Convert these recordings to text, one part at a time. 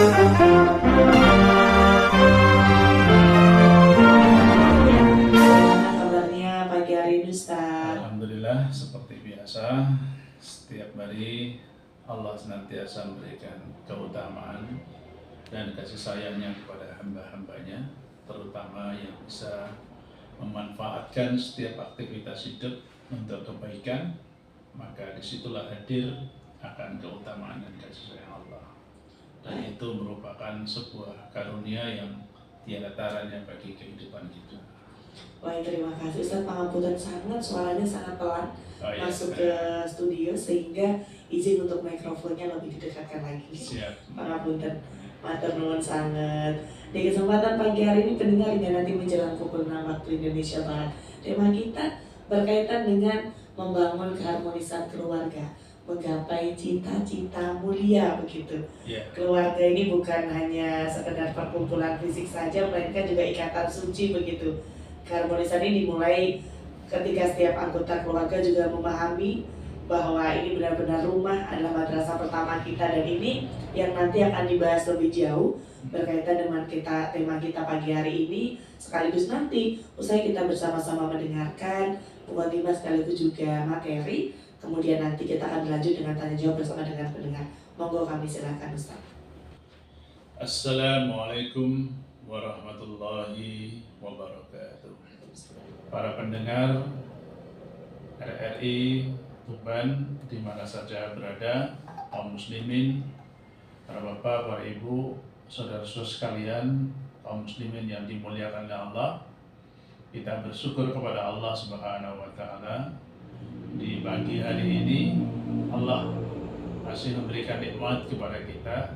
Kabarnya pagi hari ini, Ustaz? Alhamdulillah, seperti biasa, setiap hari Allah senantiasa memberikan keutamaan dan kasih sayangnya kepada hamba-hambanya, terutama yang bisa memanfaatkan setiap aktivitas hidup untuk kebaikan, maka disitulah hadir akan keutamaan dan kasih sayang Allah. Dan itu merupakan sebuah karunia yang tiada taranya bagi kehidupan kita. Baik, terima kasih Ustaz. Pangapunten sangat, suaranya sangat pelan masuk ke studio sehingga izin untuk mikrofonnya lebih didekatkan lagi. Siap. Pangapunten, matur nuwun sangat. Di kesempatan pagi hari ini pendengar hingga nanti menjelang pukul 6 waktu Indonesia Barat. Tema kita berkaitan dengan membangun keharmonisan keluarga, menggapai cita-cita mulia begitu. Keluarga ini bukan hanya sekedar perkumpulan fisik saja, melainkan juga ikatan suci begitu. Keharmonisan ini dimulai ketika setiap anggota keluarga juga memahami bahwa ini benar-benar rumah adalah madrasah pertama kita, dan ini yang nanti akan dibahas lebih jauh berkaitan dengan tema kita pagi hari ini. Sekaligus nanti usai kita bersama-sama mendengarkan mukadimah sekaligus juga materi, kemudian nanti kita akan berlanjut dengan tanya jawab bersama dengan pendengar. Monggo kami silakan, Ustaz. Assalamualaikum warahmatullahi wabarakatuh. Para pendengar RRI Tuban di mana saja berada, kaum muslimin, para bapak, para ibu, saudara-saudara sekalian, kaum muslimin yang dimuliakan oleh Allah, kita bersyukur kepada Allah Subhanahu wa Ta'ala. Di pagi hari ini Allah masih memberikan nikmat kepada kita,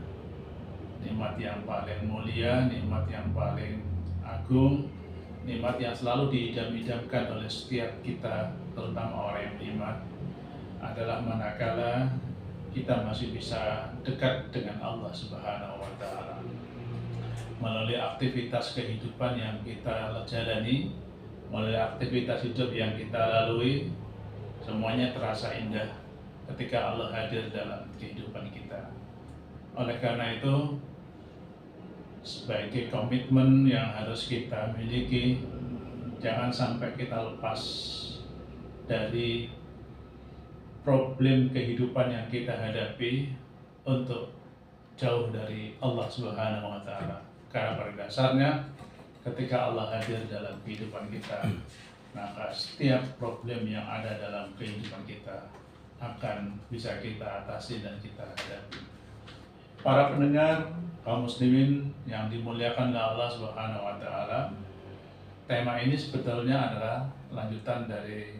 nikmat yang paling mulia, nikmat yang paling agung, nikmat yang selalu diidam-idamkan oleh setiap kita, terutama orang yang beriman, adalah manakala kita masih bisa dekat dengan Allah Subhanahu wa Ta'ala melalui aktivitas kehidupan yang kita jalani, melalui aktivitas hidup yang kita lalui. Semuanya terasa indah ketika Allah hadir dalam kehidupan kita. Oleh karena itu, sebagai komitmen yang harus kita miliki, jangan sampai kita lepas dari problem kehidupan yang kita hadapi untuk jauh dari Allah Subhanahu wa Ta'ala. Karena pada dasarnya ketika Allah hadir dalam kehidupan kita, maka setiap problem yang ada dalam kehidupan kita akan bisa kita atasi dan kita hadapi. Para pendengar, kaum muslimin yang dimuliakan oleh Allah Subhanahu wa Ta'ala, tema ini sebetulnya adalah lanjutan dari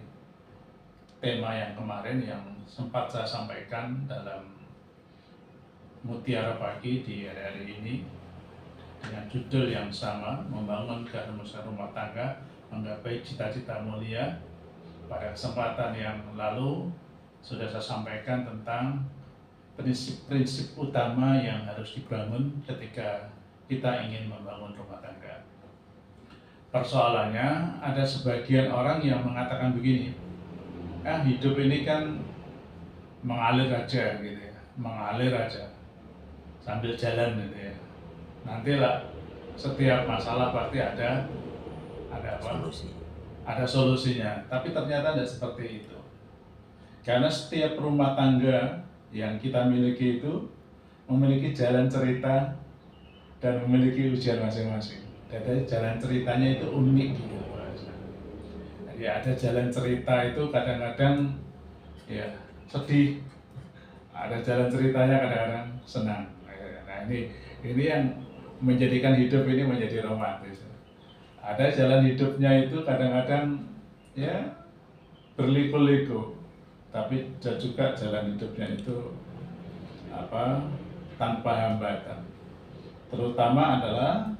tema yang kemarin yang sempat saya sampaikan dalam Mutiara Pagi di RRI ini dengan judul yang sama, membangun keharmonisan rumah tangga, menggapai cita-cita mulia. Pada kesempatan yang lalu sudah saya sampaikan tentang prinsip-prinsip utama yang harus dibangun ketika kita ingin membangun rumah tangga. Persoalannya, ada sebagian orang yang mengatakan begini, hidup ini kan mengalir aja gitu ya, mengalir aja sambil jalan gitu ya. Nantilah setiap masalah pasti ada apa? Ada solusinya. Tapi ternyata tidak seperti itu. Karena setiap rumah tangga yang kita miliki itu memiliki jalan cerita dan memiliki ujian masing-masing. Jadi jalan ceritanya itu unik gitu. Jadi ada jalan cerita itu kadang-kadang ya sedih, ada jalan ceritanya kadang-kadang senang. Nah ini yang menjadikan hidup ini menjadi romantis. Ada jalan hidupnya itu kadang-kadang ya berliku-liku, tapi juga jalan hidupnya itu tanpa hambatan. Terutama adalah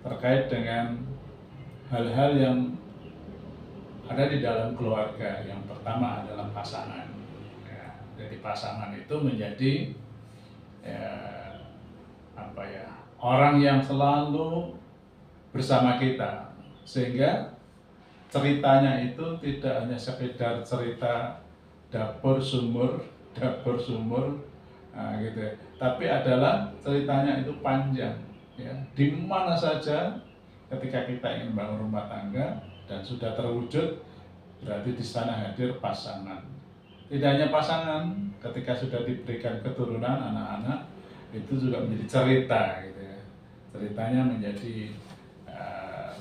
terkait dengan hal-hal yang ada di dalam keluarga. Yang pertama adalah pasangan. Ya, jadi pasangan itu menjadi orang yang selalu bersama kita, sehingga ceritanya itu tidak hanya sekedar cerita dapur sumur, Nah, gitu ya. Tapi adalah ceritanya itu panjang, ya. Di mana saja ketika kita ingin bangun rumah tangga dan sudah terwujud, berarti di sana hadir pasangan. Tidak hanya pasangan, ketika sudah diberikan keturunan anak-anak, itu juga menjadi cerita, gitu ya. Ceritanya menjadi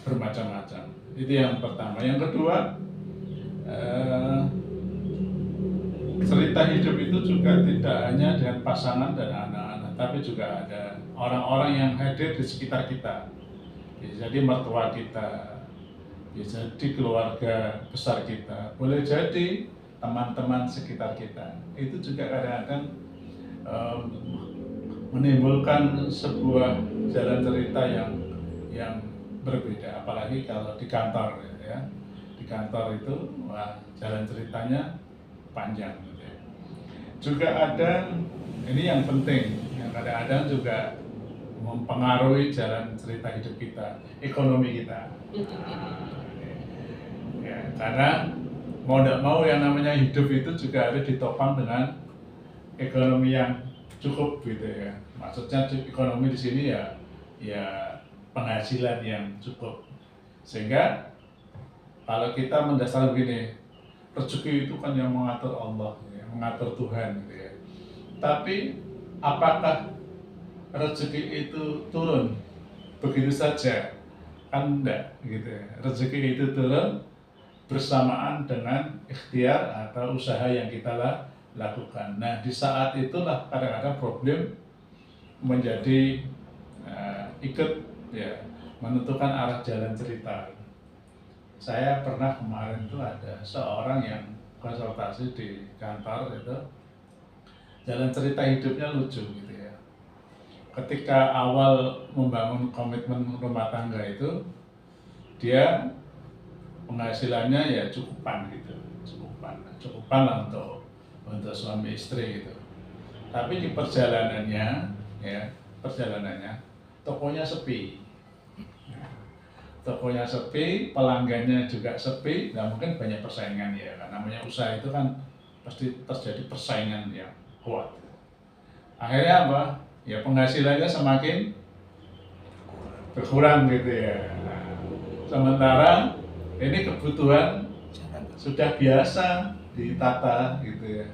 bermacam-macam. Itu yang pertama. Yang kedua, cerita hidup itu juga tidak hanya dengan pasangan dan anak-anak, tapi juga ada orang-orang yang hadir di sekitar kita. Bisa jadi mertua kita, bisa jadi keluarga besar kita, boleh jadi teman-teman sekitar kita. Itu juga kadang-kadang menimbulkan sebuah jalan cerita yang berbeda, apalagi kalau di kantor, ya. Di kantor itu, wah, jalan ceritanya panjang. Juga ada, ini yang penting, yang kadang-kadang juga mempengaruhi jalan cerita hidup kita, ekonomi kita. Ya, karena mau tidak mau yang namanya hidup itu juga harus ditopang dengan ekonomi yang cukup, gitu ya. Maksudnya ekonomi di sini ya penghasilan yang cukup. Sehingga kalau kita mendasar begini, rezeki itu kan yang mengatur Allah, ya, mengatur Tuhan, gitu ya. Tapi apakah rezeki itu turun begitu saja? Kan enggak, gitu ya. Rezeki itu turun bersamaan dengan ikhtiar atau usaha yang kita lakukan. Nah, di saat itulah kadang-kadang problem menjadi ikut, ya, menentukan arah jalan cerita. Saya pernah kemarin itu ada seorang yang konsultasi di kantor itu, jalan cerita hidupnya lucu, gitu ya. Ketika awal membangun komitmen rumah tangga itu, dia penghasilannya ya cukupan, gitu, cukupan lah untuk suami istri, gitu. Tapi di perjalanannya, ya, tokonya sepi. Tokonya sepi, pelanggannya juga sepi, nah mungkin banyak persaingan, ya, karena namanya usaha itu kan pasti terjadi persaingan yang kuat. Akhirnya apa? Ya penghasilannya semakin berkurang, gitu ya. Nah, sementara ini kebutuhan sudah biasa ditata, gitu ya.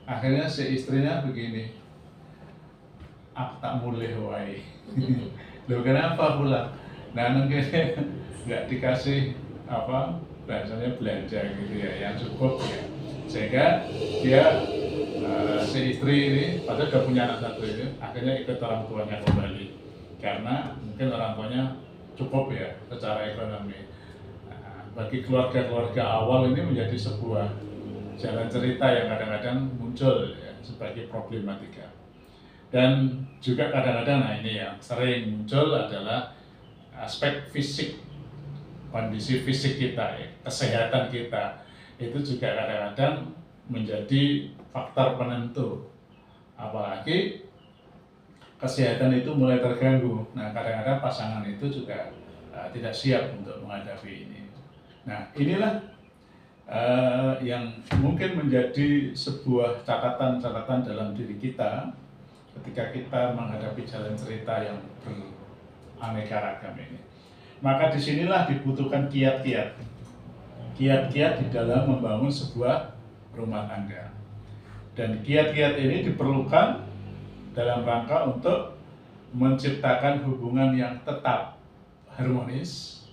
Akhirnya si istrinya begini, aku tak mulai wae. Loh, kenapa pula? Nah, mungkin nggak dikasih apa bahasanya belanja, gitu ya, yang cukup, ya, sehingga dia si istri ini padahal udah punya anak satu ini, akhirnya ikut orang tuanya kembali karena mungkin orang tuanya cukup, ya, secara ekonomi. Nah, bagi keluarga-keluarga awal ini menjadi sebuah jalan cerita yang kadang-kadang muncul, ya, sebagai problematika. Dan juga kadang-kadang, nah ini yang sering muncul adalah aspek fisik, kondisi fisik kita, ya, kesehatan kita, itu juga kadang-kadang menjadi faktor penentu. Apalagi kesehatan itu mulai terganggu. Nah, kadang-kadang pasangan itu juga tidak siap untuk menghadapi ini. Nah, inilah yang mungkin menjadi sebuah catatan-catatan dalam diri kita ketika kita menghadapi jalan cerita yang beraneka ragam ini. Maka disinilah dibutuhkan kiat-kiat di dalam membangun sebuah rumah tangga. Dan kiat-kiat ini diperlukan dalam rangka untuk menciptakan hubungan yang tetap harmonis,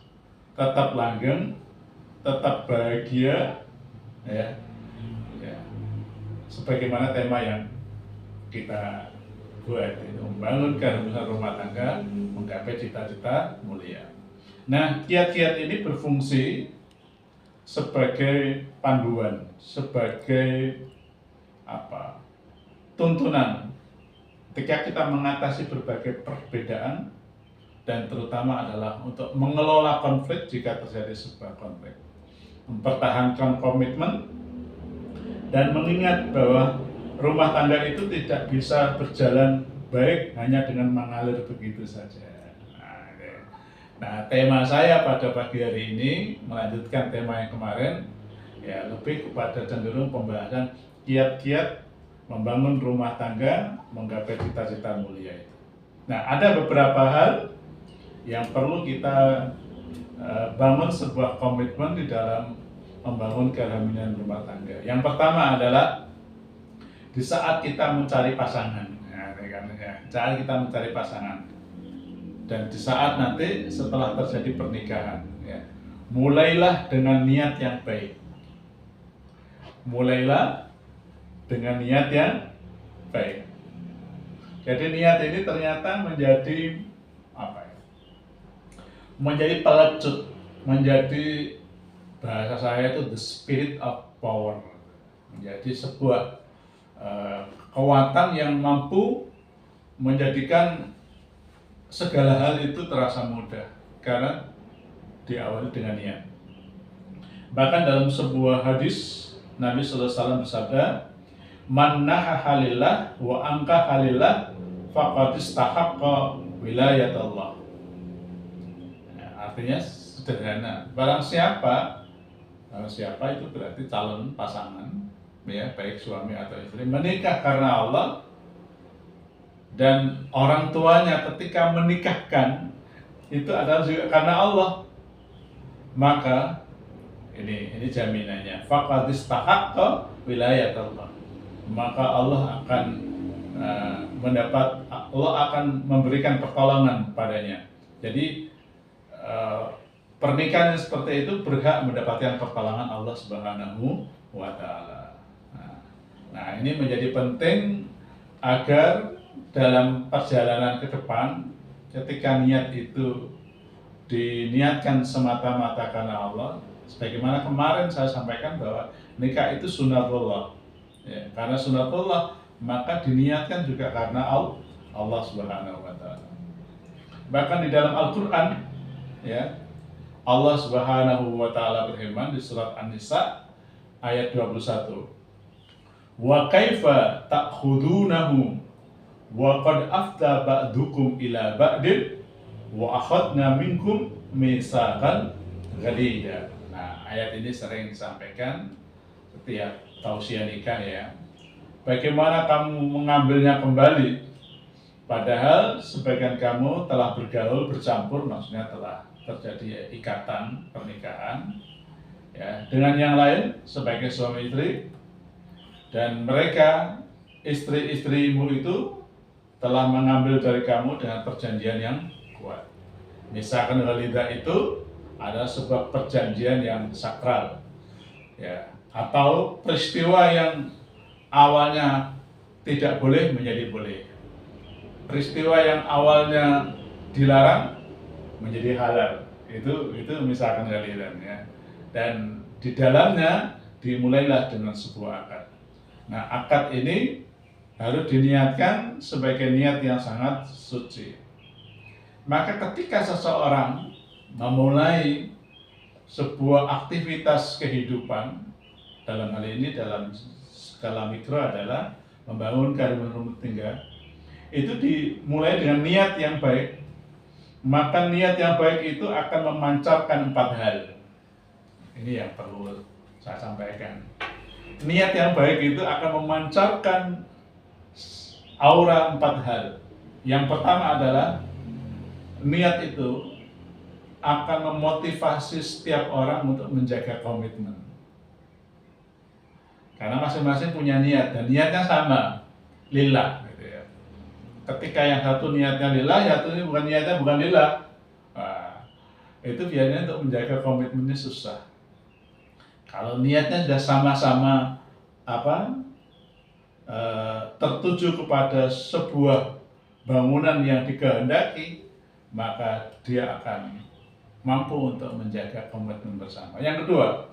tetap langgeng, tetap bahagia, ya. Sebagaimana tema yang kita buat itu, membangun keharmonisan rumah tangga, menggapai cita-cita mulia. Nah, kiat-kiat ini berfungsi sebagai panduan, sebagai tuntunan ketika kita mengatasi berbagai perbedaan, dan terutama adalah untuk mengelola konflik jika terjadi sebuah konflik, mempertahankan komitmen, dan mengingat bahwa rumah tangga itu tidak bisa berjalan baik hanya dengan mengalir begitu saja. Nah, tema saya pada pagi hari ini melanjutkan tema yang kemarin, ya, lebih kepada cenderung pembahasan kiat-kiat membangun rumah tangga, menggapai cita-cita mulia itu. Nah, ada beberapa hal yang perlu kita bangun sebuah komitmen di dalam membangun keharmonisan rumah tangga. Yang pertama adalah di saat kita mencari pasangan, saat kita mencari pasangan, dan di saat nanti setelah terjadi pernikahan, ya, mulailah dengan niat yang baik. Mulailah dengan niat yang baik. Jadi niat ini ternyata menjadi apa ya? Menjadi pelecut, menjadi bahasa saya itu the spirit of power, menjadi sebuah kekuatan yang mampu menjadikan segala hal itu terasa mudah karena diawali dengan niat. Bahkan dalam sebuah hadis Nabi sallallahu alaihi wasallam bersabda, "Man naha halillah wa angka halillah faqad istahaqqa wilayat Allah." Nah, artinya sederhana, barang siapa itu berarti calon pasangan, ya, baik suami atau istri, menikah karena Allah dan orang tuanya ketika menikahkan itu adalah juga karena Allah, maka ini jaminannya, faqad istahaqqa wilayat Allah, maka Allah akan Allah akan memberikan pertolongan padanya. Jadi pernikahan yang seperti itu berhak mendapatkan pertolongan Allah Subhanahu wa Ta'ala. Nah, ini menjadi penting agar dalam perjalanan ke depan, ketika niat itu diniatkan semata-mata karena Allah, sebagaimana kemarin saya sampaikan bahwa nikah itu sunatullah, ya, karena sunatullah maka diniatkan juga karena Allah Subhanahu wa Ta'ala. Bahkan di dalam Al-Quran, ya, Allah Subhanahu wa Ta'ala berfirman di surat An-Nisa ayat 21, wa kaifa ta'khudunahu wa qad afda ba'dukum ila ba'din wa akhadna minkum mitsaqan ghalidha. Nah, ayat ini sering disampaikan setiap tausiah nikah, ya. Bagaimana kamu mengambilnya kembali padahal sebagian kamu telah bergaul, bercampur, maksudnya telah terjadi ikatan pernikahan, ya, dengan yang lain sebagai suami istri, dan mereka istri-istrimu itu telah mengambil dari kamu dengan perjanjian yang kuat. Misalkan ghalidha itu adalah sebuah perjanjian yang sakral, ya, atau peristiwa yang awalnya tidak boleh menjadi boleh, peristiwa yang awalnya dilarang menjadi halal. Itu misalkan ghalidha, ya, dan di dalamnya dimulailah dengan sebuah akad. Nah, akad ini harus diniatkan sebagai niat yang sangat suci. Maka ketika seseorang memulai sebuah aktivitas kehidupan, dalam hal ini dalam skala mikro adalah membangun keharmonisan rumah tangga, itu dimulai dengan niat yang baik, maka niat yang baik itu akan memancarkan 4 hal. Ini yang perlu saya sampaikan. Niat yang baik itu akan memancarkan aura 4 hal. Yang pertama adalah niat itu akan memotivasi setiap orang untuk menjaga komitmen. Karena masing-masing punya niat dan niatnya sama, lillah, gitu ya. Ketika yang satu niatnya lillah, yang satu ini bukan niatnya bukan lillah, nah, itu biasanya untuk menjaga komitmennya susah. Kalau niatnya sudah sama-sama tertuju kepada sebuah bangunan yang dikehendaki, maka dia akan mampu untuk menjaga komitmen bersama. Yang kedua,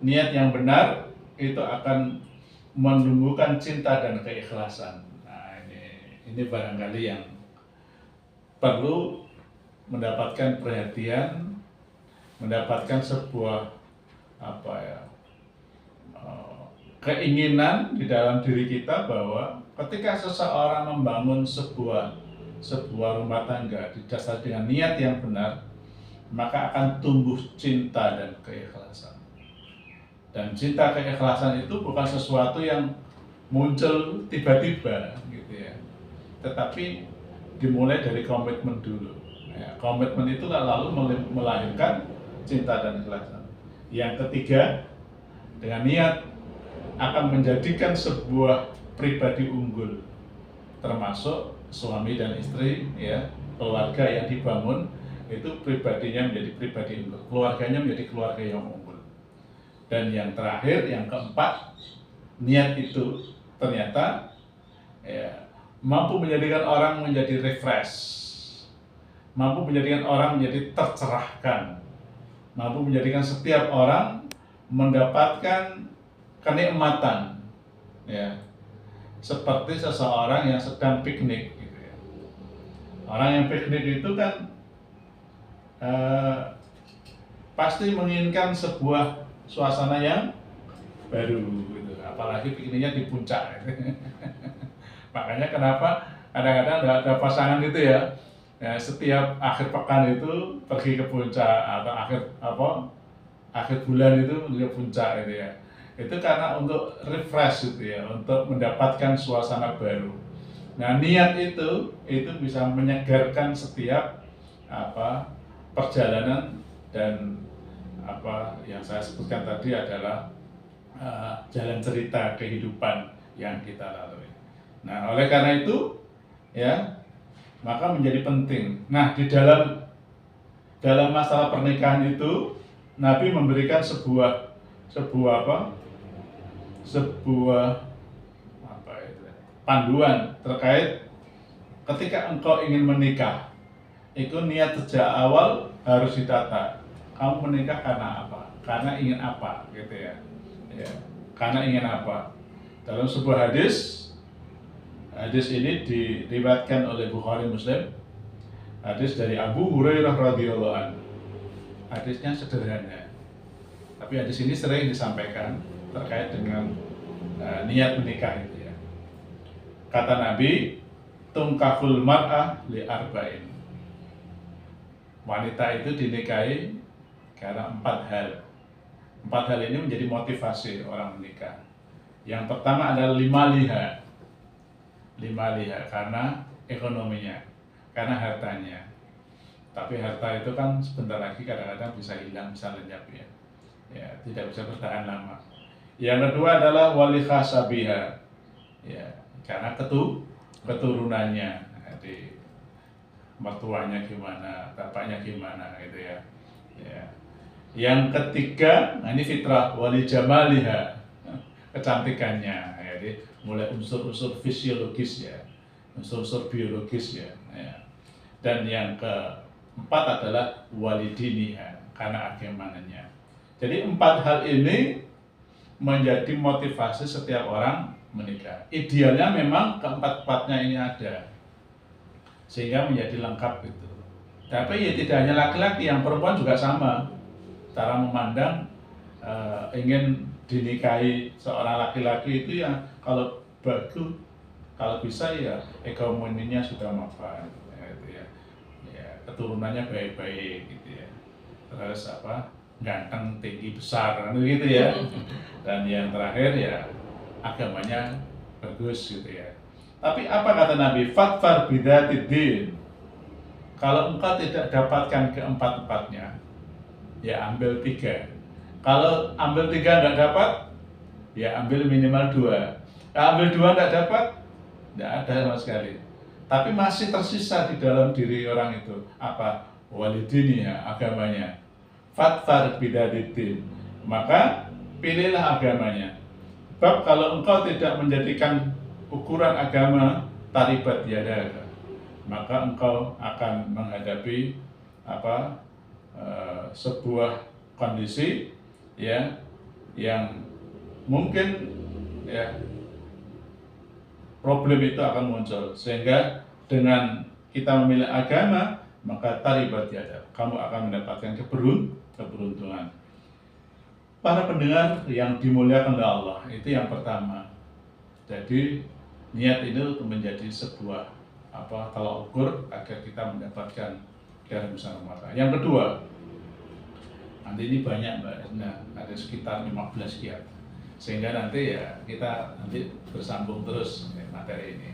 niat yang benar itu akan menumbuhkan cinta dan keikhlasan. Nah, ini barangkali yang perlu mendapatkan perhatian, mendapatkan sebuah keinginan di dalam diri kita, bahwa ketika seseorang membangun sebuah rumah tangga didasari dengan niat yang benar, maka akan tumbuh cinta dan keikhlasan. Dan cinta keikhlasan itu bukan sesuatu yang muncul tiba-tiba gitu ya. Tetapi dimulai dari komitmen dulu. Ya, komitmen itu lalu melahirkan cinta dan ikhlasan. Yang ketiga, dengan niat akan menjadikan sebuah pribadi unggul, termasuk suami dan istri, ya, keluarga yang dibangun itu pribadinya menjadi pribadi unggul, keluarganya menjadi keluarga yang unggul. Dan yang terakhir, yang keempat, niat itu ternyata ya, mampu menjadikan orang menjadi refresh, mampu menjadikan orang menjadi tercerahkan, mampu menjadikan setiap orang mendapatkan kenikmatan, ya, seperti seseorang yang sedang piknik gitu ya. Orang yang piknik itu kan pasti menginginkan sebuah suasana yang baru gitu, apalagi pikniknya di puncak gitu. Makanya kenapa kadang-kadang ada pasangan gitu ya, ya setiap akhir pekan itu pergi ke puncak atau akhir bulan itu ke puncak gitu ya. Itu karena untuk refresh gitu ya, untuk mendapatkan suasana baru. Nah, niat itu bisa menyegarkan setiap perjalanan, dan yang saya sebutkan tadi adalah jalan cerita kehidupan yang kita lalui. Nah, oleh karena itu ya, maka menjadi penting. Nah, di dalam masalah pernikahan itu Nabi memberikan sebuah panduan terkait ketika engkau ingin menikah, itu niat sejak awal harus ditata. Kamu menikah karena apa? Karena ingin apa, gitu ya. Ya, karena ingin apa? Dalam sebuah hadis ini diriwayatkan oleh Bukhari Muslim. Hadis dari Abu Hurairah radhiyallahu anhu. Hadisnya sederhana, tapi hadis ini sering disampaikan terkait dengan niat menikah itu ya. Kata Nabi, tungkahul mar'ah li arba'in. Wanita itu dinikahi karena 4 hal. 4 hal ini menjadi motivasi orang menikah. Yang pertama adalah 5 liha. 5 liha karena ekonominya, karena hartanya. Tapi harta itu kan sebentar lagi kadang-kadang bisa hilang, bisa lenyap ya. Ya, tidak bisa bertahan lama. Yang kedua adalah wali khasabiha. Ya, karena keturunannya. Jadi mertuanya gimana, bapaknya gimana gitu ya. Ya. Yang ketiga, nah ini fitrah, wali jamaliha, kecantikannya. Jadi mulai unsur-unsur fisiologis ya, unsur-unsur biologis ya. Dan yang keempat adalah wali diniha, karena agamanya. Jadi 4 hal ini menjadi motivasi setiap orang menikah. Idealnya memang keempat-empatnya ini ada, sehingga menjadi lengkap gitu. Tapi ya tidak hanya laki-laki, yang perempuan juga sama. Cara memandang ingin dinikahi seorang laki-laki itu ya, kalau bagus, kalau bisa ya ekonominya sudah mapan, gitu ya. Ya, keturunannya baik-baik gitu ya. Terus ganteng, tinggi, besar, gitu ya. Dan yang terakhir ya agamanya bagus gitu ya. Tapi apa kata Nabi? Fatfar bidatid. Kalau engkau tidak dapatkan keempat-empatnya, ya ambil 3. Kalau ambil 3 nggak dapat, ya ambil minimal 2. Kalau ambil 2 nggak dapat, nggak ada sama sekali. Tapi masih tersisa di dalam diri orang itu apa? Walidini ya, agamanya. Fatfar bidatid. Maka pilihlah agamanya. Sebab kalau engkau tidak menjadikan ukuran agama taribat yadaka, maka engkau akan menghadapi sebuah kondisi ya yang mungkin ya problem itu akan muncul, sehingga dengan kita memilih agama maka taribat yadaka, kamu akan mendapatkan keberuntungan. Para pendengar yang dimuliakan oleh Allah, itu yang pertama. Jadi niat itu menjadi sebuah tolak ukur agar kita mendapatkan kehadiran besar rumah tangga. Yang kedua, nanti ini banyak Mbak, ada sekitar 15 kiat. Sehingga nanti ya kita nanti bersambung terus materi ini.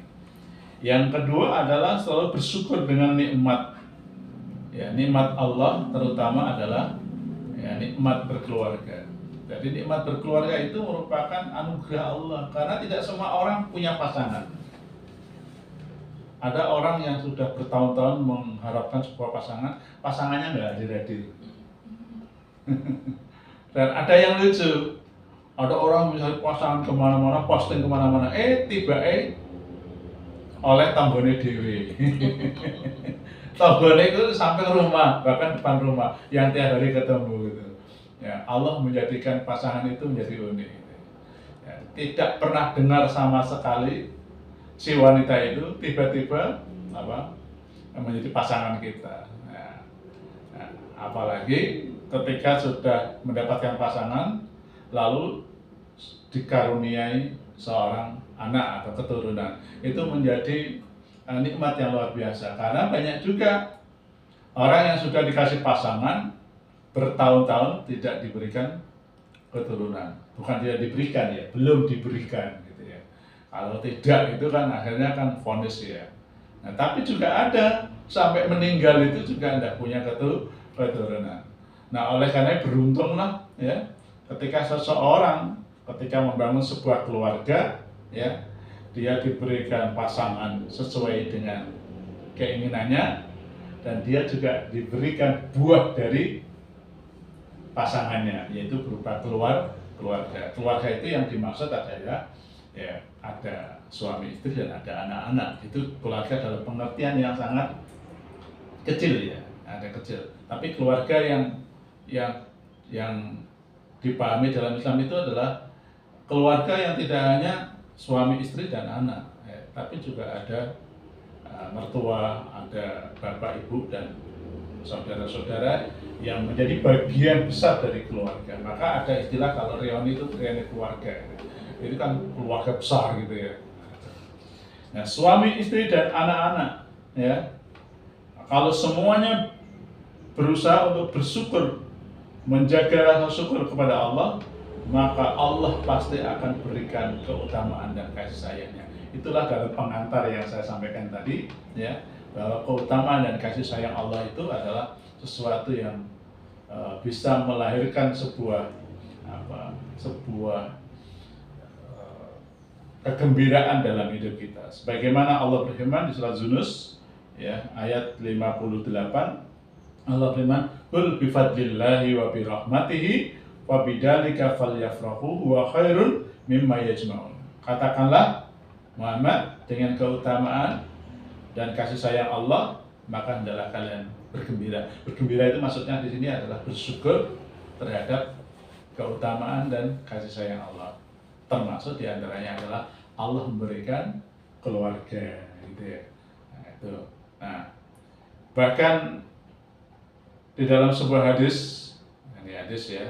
Yang kedua adalah selalu bersyukur dengan nikmat. Ya, nikmat Allah terutama adalah ya, nikmat berkeluarga. Jadi nikmat berkeluarga itu merupakan anugerah Allah karena tidak semua orang punya pasangan. Ada orang yang sudah bertahun-tahun mengharapkan sebuah pasangan, pasangannya nggak hadir-hadir. Dan ada yang lucu, ada orang misalnya pasangan kemana-mana, posting kemana-mana, tiba oleh tanggane dewe. Tanggane itu sampai rumah, bahkan depan rumah, yang tiap hari ketemu gitu. Ya, Allah menjadikan pasangan itu menjadi unik. Ya, tidak pernah dengar sama sekali si wanita itu tiba-tiba menjadi pasangan kita. Ya, nah, apalagi ketika sudah mendapatkan pasangan, lalu dikaruniai seorang anak atau keturunan, itu menjadi nikmat yang luar biasa. Karena banyak juga orang yang sudah dikasih pasangan bertahun-tahun tidak diberikan keturunan. Bukan tidak diberikan ya, belum diberikan gitu ya. Kalau tidak itu kan akhirnya kan vonis ya. Nah, tapi juga ada sampai meninggal itu juga tidak punya keturunan. Nah, oleh karena beruntunglah ya ketika seseorang ketika membangun sebuah keluarga ya, dia diberikan pasangan sesuai dengan keinginannya dan dia juga diberikan buah dari pasangannya, yaitu berupa keluarga. Keluarga itu yang dimaksud adalah ya ada suami istri dan ada anak-anak. Itu keluarga dalam pengertian yang sangat kecil ya, ada kecil. Tapi keluarga yang dipahami dalam Islam itu adalah keluarga yang tidak hanya suami istri dan anak, tapi juga ada mertua, ada bapak ibu dan saudara-saudara yang menjadi bagian besar dari keluarga. Maka ada istilah kalau reuni itu reuni keluarga. Itu kan keluarga besar gitu ya. Nah, suami istri dan anak-anak ya. Kalau semuanya berusaha untuk bersyukur, menjaga rasa syukur kepada Allah, maka Allah pasti akan berikan keutamaan dan kasih sayangnya. Itulah dalam pengantar yang saya sampaikan tadi ya, bahwa keutamaan dan kasih sayang Allah itu adalah sesuatu yang bisa melahirkan sebuah kegembiraan dalam hidup kita. Sebagaimana Allah berfirman di surat Yunus ya, ayat 58, Allah berfirman, "Qul bi fadlillahi wa bi rahmatihi wa bidzalika falyafrahu huwa khairun mimma yajma'un." Katakanlah Muhammad, dengan keutamaan dan kasih sayang Allah, maka hendaklah kalian bergembira. Bergembira itu maksudnya di sini adalah bersyukur terhadap keutamaan dan kasih sayang Allah. Termasuk diantaranya adalah Allah memberikan keluarga, gitu ya. Nah, itu. Nah, bahkan di dalam sebuah hadis, ini hadis ya,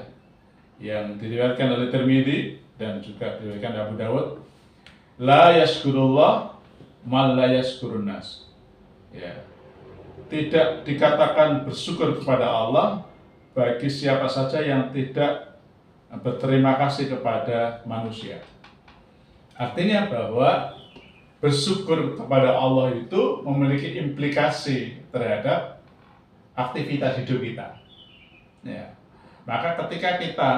yang diriwayatkan oleh Tirmidzi dan juga diriwayatkan Abu Dawud, la yashkurullah man la yashkurun nas. Ya. Tidak dikatakan bersyukur kepada Allah bagi siapa saja yang tidak berterima kasih kepada manusia. Artinya bahwa bersyukur kepada Allah itu memiliki implikasi terhadap aktivitas hidup kita. Ya. Maka ketika kita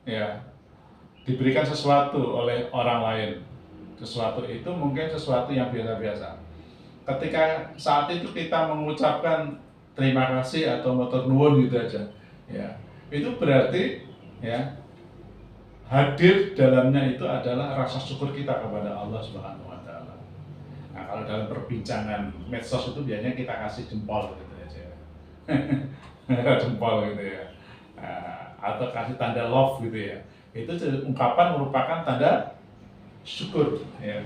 ya diberikan sesuatu oleh orang lain, sesuatu itu mungkin sesuatu yang biasa-biasa. Ketika saat itu kita mengucapkan terima kasih atau matur nuwun gitu aja, ya itu berarti ya hadir dalamnya itu adalah rasa syukur kita kepada Allah Subhanahu Wa Taala. Nah, kalau dalam perbincangan medsos itu biasanya kita kasih jempol gitu aja, jempol gitu ya, atau kasih tanda love gitu ya. Itu ungkapan merupakan tanda syukur ya.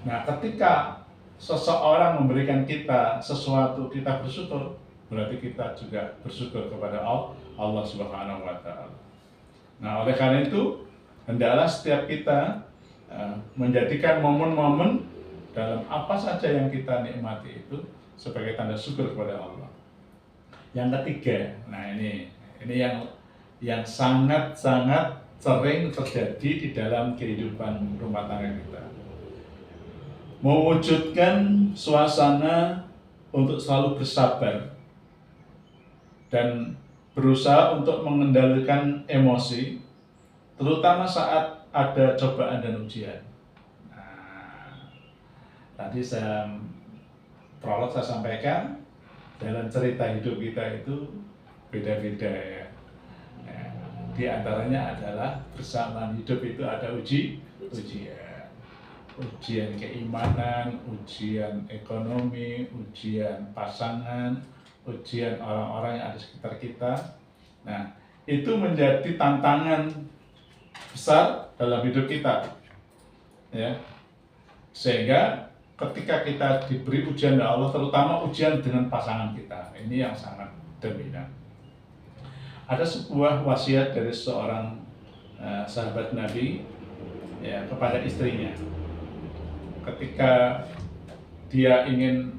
Nah, ketika seseorang memberikan kita sesuatu, kita bersyukur, berarti kita juga bersyukur kepada Allah Subhanahu Wa Taala. Nah, oleh karena itu hendaklah setiap kita menjadikan momen-momen dalam apa saja yang kita nikmati itu sebagai tanda syukur kepada Allah. Yang ketiga, nah ini yang sangat-sangat sering terjadi di dalam kehidupan rumah tangga kita. Mewujudkan suasana untuk selalu bersabar dan berusaha untuk mengendalikan emosi, terutama saat ada cobaan dan ujian. Nah, tadi prolog saya sampaikan, dalam cerita hidup kita itu beda-beda ya. Di antaranya adalah bersamaan hidup itu ada ujian keimanan, ujian ekonomi, ujian pasangan, ujian orang-orang yang ada di sekitar kita. Nah, itu menjadi tantangan besar dalam hidup kita, ya. Sehingga ketika kita diberi ujian dari Allah, terutama ujian dengan pasangan kita, ini yang sangat dominan. Ada sebuah wasiat dari seorang sahabat Nabi ya, kepada istrinya. Ketika dia ingin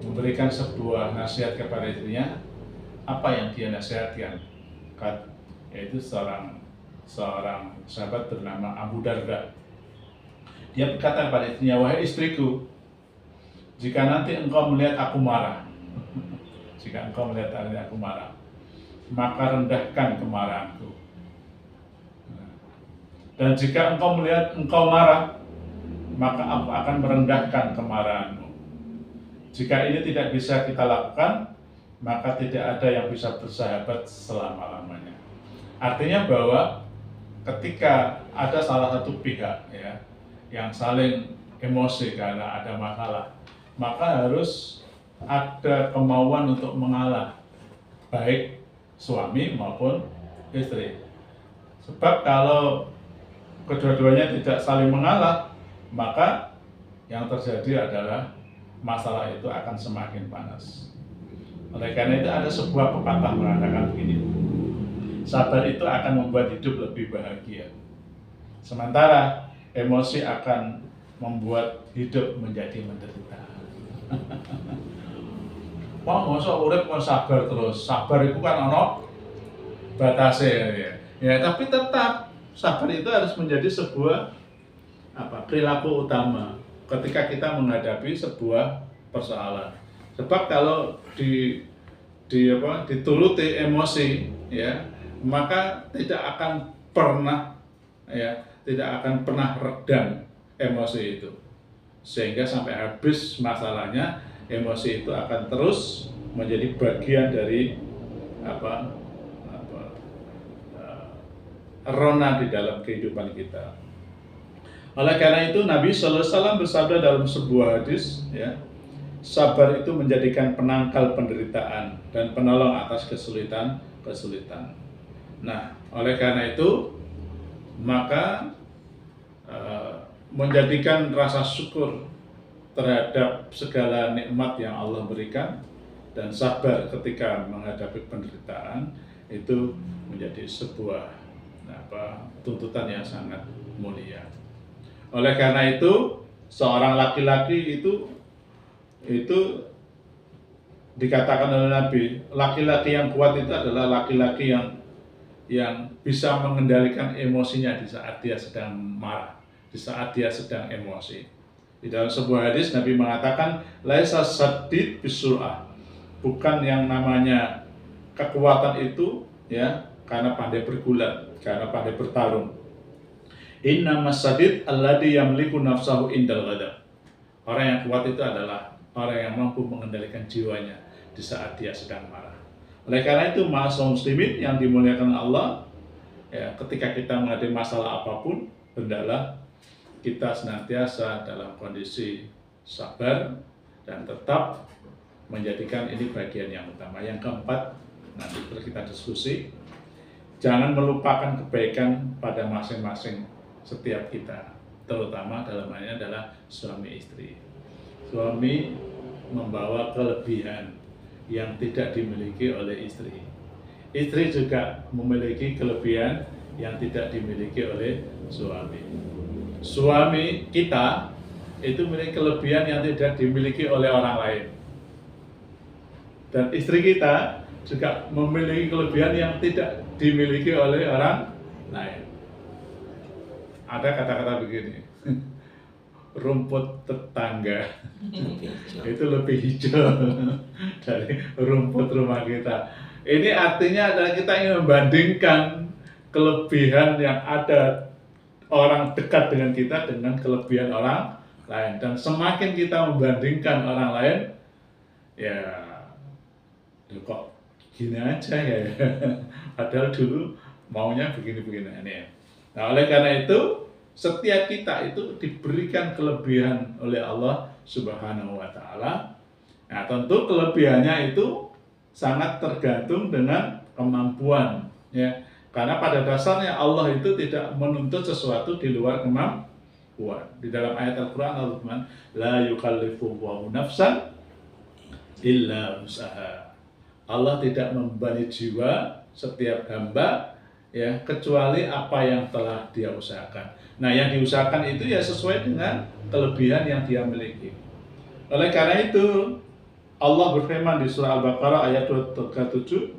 memberikan sebuah nasihat kepada istrinya, apa yang dia nasihatkan? Yaitu seorang sahabat bernama Abu Darda. Dia berkata kepada istrinya, "Wahai istriku, jika nanti engkau melihat aku marah, maka rendahkan kemarahanku. Dan jika engkau melihat engkau marah, maka aku akan merendahkan kemarahanmu. Jika ini tidak bisa kita lakukan, maka tidak ada yang bisa bersahabat selama-lamanya." Artinya bahwa ketika ada salah satu pihak ya yang saling emosi karena ada masalah, maka harus ada kemauan untuk mengalah, baik suami maupun istri. Sebab kalau kedua-duanya tidak saling mengalah, maka yang terjadi adalah masalah itu akan semakin panas. Oleh karena itu ada sebuah pepatah mengatakan begini, sabar itu akan membuat hidup lebih bahagia, sementara emosi akan membuat hidup menjadi menderita. Masa urip kon sabar terus. Sabar itu kan ono batasnya ya. Ya, tapi tetap sabar itu harus menjadi sebuah perilaku utama ketika kita menghadapi sebuah persoalan. Sebab kalau dituruti emosi ya, maka tidak akan pernah redam emosi itu. Sehingga sampai habis masalahnya, emosi itu akan terus menjadi bagian dari rona di dalam kehidupan kita. Oleh karena itu Nabi SAW bersabda dalam sebuah hadis, ya, sabar itu menjadikan penangkal penderitaan dan penolong atas kesulitan. Nah, oleh karena itu maka menjadikan rasa syukur terhadap segala nikmat yang Allah berikan dan sabar ketika menghadapi penderitaan itu menjadi sebuah tuntutan yang sangat mulia. Oleh karena itu seorang laki-laki itu dikatakan oleh Nabi, laki-laki yang kuat itu adalah laki-laki yang bisa mengendalikan emosinya di saat dia sedang marah, di saat dia sedang emosi. Di dalam sebuah hadis Nabi mengatakan, laisa sadid bisur'ah, bukan yang namanya kekuatan itu ya karena pandai bergulat, karena pandai bertarung. Innamas sadid alladhi yamliku nafsahu indal ghadab. Orang yang kuat itu adalah orang yang mampu mengendalikan jiwanya di saat dia sedang marah. Oleh karena itu, ma'asyiral muslimin yang dimuliakan Allah, ya, ketika kita menghadapi masalah apapun, hendaklah kita senantiasa dalam kondisi sabar dan tetap menjadikan ini bagian yang utama. Yang keempat, nanti kita diskusi, jangan melupakan kebaikan pada masing-masing setiap kita, terutama dalam hal ini adalah suami istri. Suami membawa kelebihan yang tidak dimiliki oleh istri. Istri juga memiliki kelebihan yang tidak dimiliki oleh suami. Suami kita itu memiliki kelebihan yang tidak dimiliki oleh orang lain. Dan istri kita juga memiliki kelebihan yang tidak dimiliki oleh orang lain. Ada kata-kata begini, rumput tetangga itu lebih hijau dari rumput rumah kita. Ini artinya adalah kita ingin membandingkan kelebihan yang ada orang dekat dengan kita dengan kelebihan orang lain. Dan semakin kita membandingkan orang lain, ya kok gini aja ya. Padahal dulu maunya begini-begini ini ya. Nah, oleh karena itu setiap kita itu diberikan kelebihan oleh Allah Subhanahu wa taala. Nah, tentu kelebihannya itu sangat tergantung dengan kemampuan ya. Karena pada dasarnya Allah itu tidak menuntut sesuatu di luar kemampuan. Di dalam ayat Al-Qur'an Allah berfirman, la yukallifullahu nafsan illa usaha. Allah tidak membebani jiwa setiap hamba ya kecuali apa yang telah dia usahakan. Nah, yang diusahakan itu ya sesuai dengan kelebihan yang dia miliki. Oleh karena itu Allah berfirman di surah Al-Baqarah ayat 37,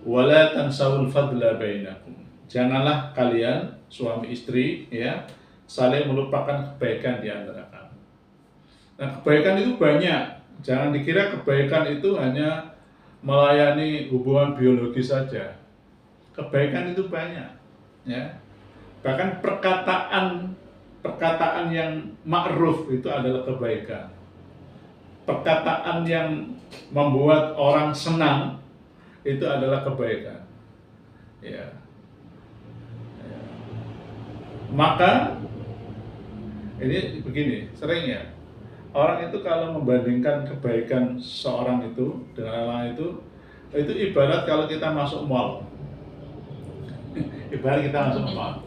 wala tansawul fadla bainakum. Janganlah kalian suami istri ya saling melupakan kebaikan di antara kamu. Nah, kebaikan itu banyak. Jangan dikira kebaikan itu hanya melayani hubungan biologis saja. Kebaikan itu banyak, ya. Bahkan perkataan yang ma'ruf itu adalah kebaikan. Perkataan yang membuat orang senang itu adalah kebaikan. Ya. Ya. Maka ini begini, sering ya. Orang itu kalau membandingkan kebaikan seorang itu dengan orang itu ibarat kalau kita masuk mall. Ibarat kita masuk mall.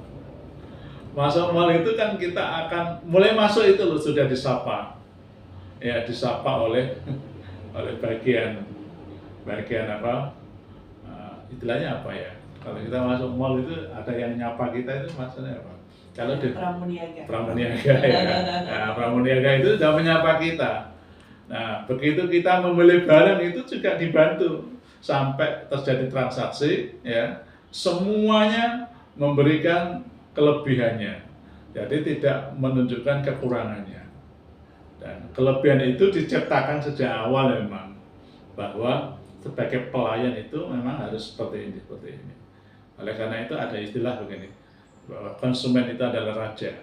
Masuk mall itu kan kita akan mulai masuk itu loh sudah disapa. Ya, disapa oleh bagian apa? Istilahnya apa ya? Kalau kita masuk mall itu ada yang nyapa kita itu maksudnya apa? Kalau di pramuniaga ya. Nah, pramuniaga itu sudah menyapa kita. Nah, begitu kita membeli barang itu juga dibantu sampai terjadi transaksi ya. Semuanya memberikan kelebihannya. Jadi tidak menunjukkan kekurangannya. Dan kelebihan itu diciptakan sejak awal memang bahwa sebagai pelayan itu memang harus seperti ini. Oleh karena itu ada istilah begini, bahwa konsumen itu adalah raja,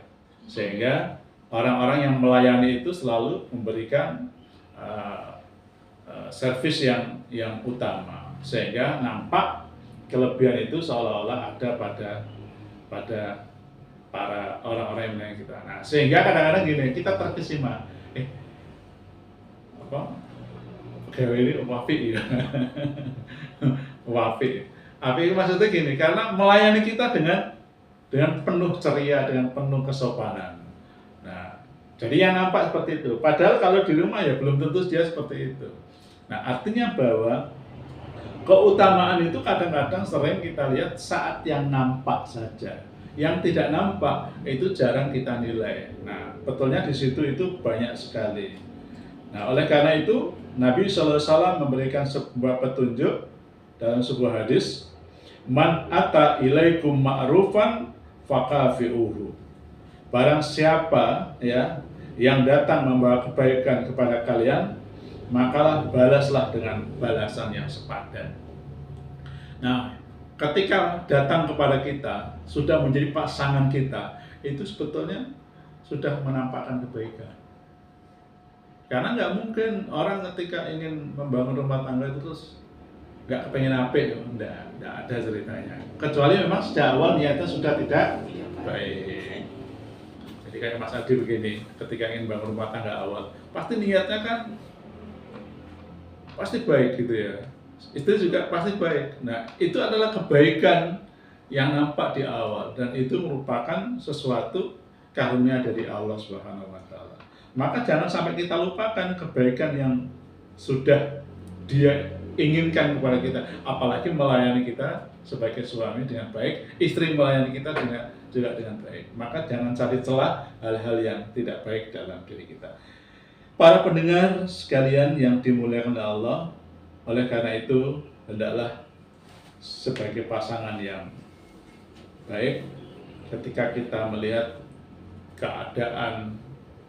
sehingga orang-orang yang melayani itu selalu memberikan servis yang utama, sehingga nampak kelebihan itu seolah-olah ada pada para orang-orang yang melayani kita. Nah, sehingga kadang-kadang gini, kita terkesima, pegawai ini wafi ya, wafi. Tapi maksudnya gini, karena melayani kita dengan penuh ceria, dengan penuh kesopanan. Nah, jadi yang nampak seperti itu. Padahal kalau di rumah ya belum tentu dia seperti itu. Nah, artinya bahwa keutamaan itu kadang-kadang sering kita lihat saat yang nampak saja. Yang tidak nampak itu jarang kita nilai. Nah, betulnya di situ itu banyak sekali. Nah, oleh karena itu Nabi SAW memberikan sebuah petunjuk dalam sebuah hadis, man ata ilaikum ma'rufan fakafi'uhu. Barang siapa ya yang datang membawa kebaikan kepada kalian, makalah balaslah dengan balasan yang sepadan. Nah, ketika datang kepada kita sudah menjadi pasangan kita, itu sebetulnya sudah menampakkan kebaikan. Karena nggak mungkin orang ketika ingin membangun rumah tangga itu terus nggak kepengen apik, nggak ada ceritanya. Kecuali memang sejak awal niatnya sudah tidak baik. Jadi kayak Mas Adi begini, ketika ingin bangun rumah tangga awal, pasti niatnya kan pasti baik gitu ya. Istri juga pasti baik. Nah, itu adalah kebaikan yang nampak di awal dan itu merupakan sesuatu karunia dari Allah Subhanahu wa taala. Maka jangan sampai kita lupakan kebaikan yang sudah Dia inginkan kepada kita, apalagi melayani kita sebagai suami dengan baik, istri melayani kita juga dengan baik. Maka jangan cari celah hal-hal yang tidak baik dalam diri kita. Para pendengar sekalian yang dimuliakan oleh Allah, oleh karena itu hendaklah sebagai pasangan yang baik ketika kita melihat keadaan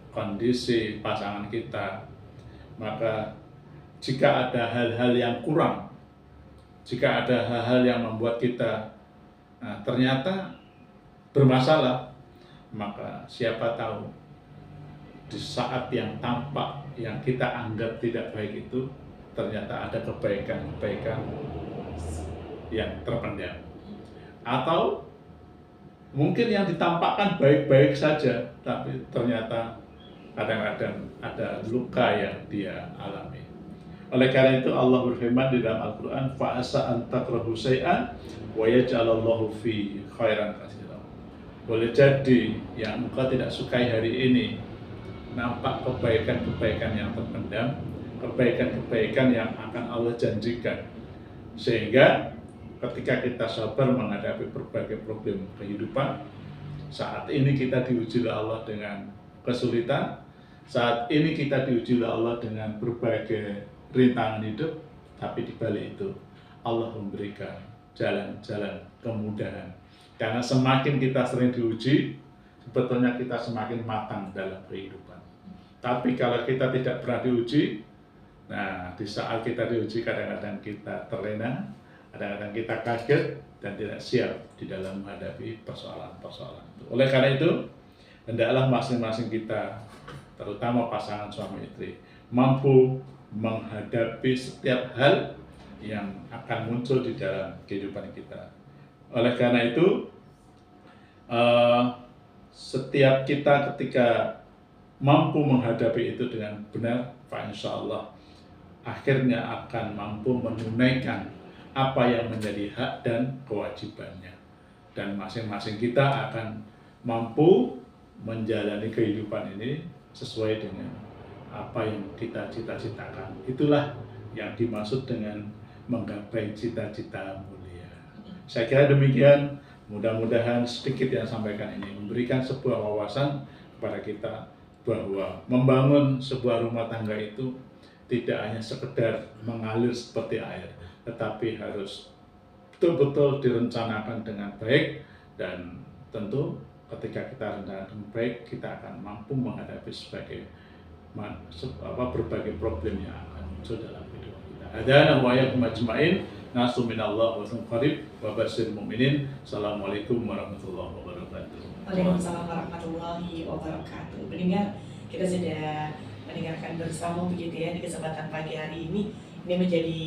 kondisi pasangan kita, maka jika ada hal-hal yang kurang, jika ada hal-hal yang membuat kita ternyata bermasalah, maka siapa tahu di saat yang tampak yang kita anggap tidak baik itu ternyata ada kebaikan-kebaikan yang terpendam, atau mungkin yang ditampakkan baik-baik saja tapi ternyata kadang-kadang ada luka yang dia alami. Oleh karena itu Allah berfirman di dalam Al-Quran, fa'asa an takrahu syai'an wa yaj'alallahu fi khairan katsiran. Boleh jadi yang engkau tidak sukai hari ini nampak kebaikan-kebaikan yang terpendam, kebaikan-kebaikan yang akan Allah janjikan, sehingga ketika kita sabar menghadapi berbagai problem kehidupan, saat ini kita diuji oleh Allah dengan kesulitan, saat ini kita diuji oleh Allah dengan berbagai rintangan hidup, tapi di balik itu Allah memberikan jalan-jalan kemudahan. Karena semakin kita sering diuji, sebetulnya kita semakin matang dalam kehidupan. Tapi kalau kita tidak pernah diuji, nah di saat kita diuji kadang-kadang kita terlena, kadang-kadang kita kaget dan tidak siap di dalam menghadapi persoalan-persoalan itu. Oleh karena itu, hendaklah masing-masing kita, terutama pasangan suami istri, mampu menghadapi setiap hal yang akan muncul di dalam kehidupan kita. Oleh karena itu, setiap kita ketika mampu menghadapi itu dengan benar, insya Allah akhirnya akan mampu menunaikan apa yang menjadi hak dan kewajibannya, dan masing-masing kita akan mampu menjalani kehidupan ini sesuai dengan apa yang kita cita-citakan. Itulah yang dimaksud dengan menggapai cita-cita mulia. Saya kira demikian. Mudah-mudahan sedikit yang sampaikan ini memberikan sebuah wawasan kepada kita bahwa membangun sebuah rumah tangga itu tidak hanya sekedar mengalir seperti air, tetapi harus betul-betul direncanakan dengan baik, dan tentu ketika kita rencanakan baik, kita akan mampu menghadapi berbagai problem yang akan muncul dalam hidup kita. Hadana wa iyyakum ajmain. Nasu minallah wa qarib wa basyiril mu'minin. Assalamualaikum warahmatullahi wabarakatuh. Waalaikumsalam warahmatullahi wabarakatuh. Mendengar, kita sudah mendengarkan bersama begitu ya di kesempatan pagi hari ini. Ini menjadi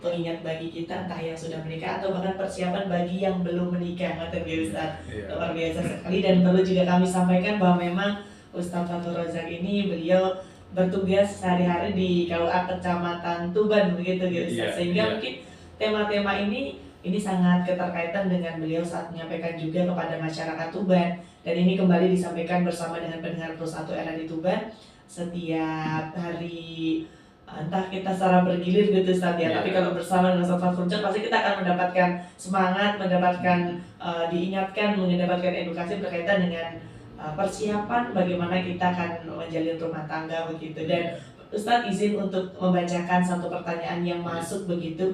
pengingat bagi kita, entah yang sudah menikah atau bahkan persiapan bagi yang belum menikah. Ustaz, luar biasa sekali. Dan perlu juga kami sampaikan bahwa memang Ustaz Fathur Razak ini beliau bertugas sehari-hari di KUA Kecamatan Tuban begitu ya Ustaz. Sehingga mungkin tema-tema ini sangat keterkaitan dengan beliau saat menyampaikan juga kepada masyarakat Tuban, dan ini kembali disampaikan bersama dengan pendengar Pro 1 RRI Tuban setiap hari, entah kita secara bergilir gitu Ustaz ya, tapi kalau bersama dengan Ustaz Fathur pasti kita akan mendapatkan semangat, mendapatkan diingatkan, mendapatkan edukasi berkaitan dengan persiapan bagaimana kita akan menjalin rumah tangga begitu. Dan Ustadz izin untuk membacakan satu pertanyaan yang masuk begitu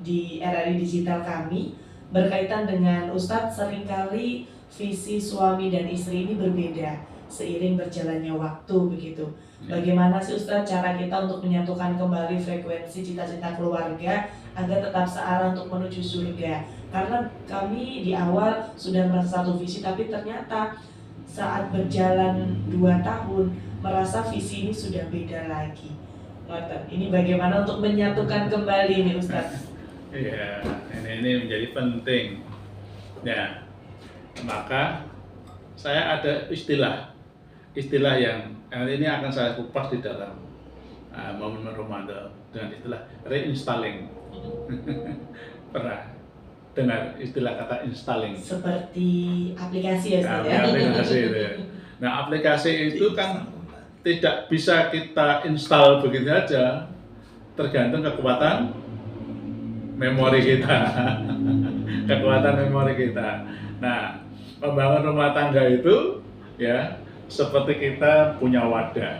di RRI Digital kami berkaitan dengan Ustadz, seringkali visi suami dan istri ini berbeda seiring berjalannya waktu begitu. Bagaimana sih Ustadz cara kita untuk menyatukan kembali frekuensi cita-cita keluarga agar tetap searah untuk menuju surga? Karena kami di awal sudah merasa satu visi, tapi ternyata saat berjalan 2 tahun merasa visi ini sudah beda lagi. Ini bagaimana untuk menyatukan kembali nih Ustaz? Iya, ini menjadi penting. Ya, maka saya ada istilah yang ini akan saya kupas di dalam momen Ramadan dengan istilah reinstalling. Pernah dengar istilah kata installing? Seperti aplikasi ya Ustaz ya? Aplikasi itu ya. Nah, aplikasi itu kan tidak bisa kita install begitu saja, tergantung kekuatan memori kita. Kekuatan memori kita. Nah, membangun rumah tangga itu ya seperti kita punya wadah.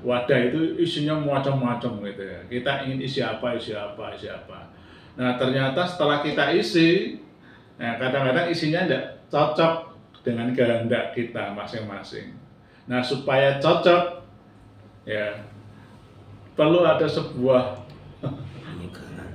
Wadah itu isinya macam-macam gitu ya. Kita ingin isi apa. Nah ternyata setelah kita isi, nah kadang-kadang isinya tidak cocok dengan kehendak kita masing-masing. Nah supaya cocok, ya perlu ada sebuah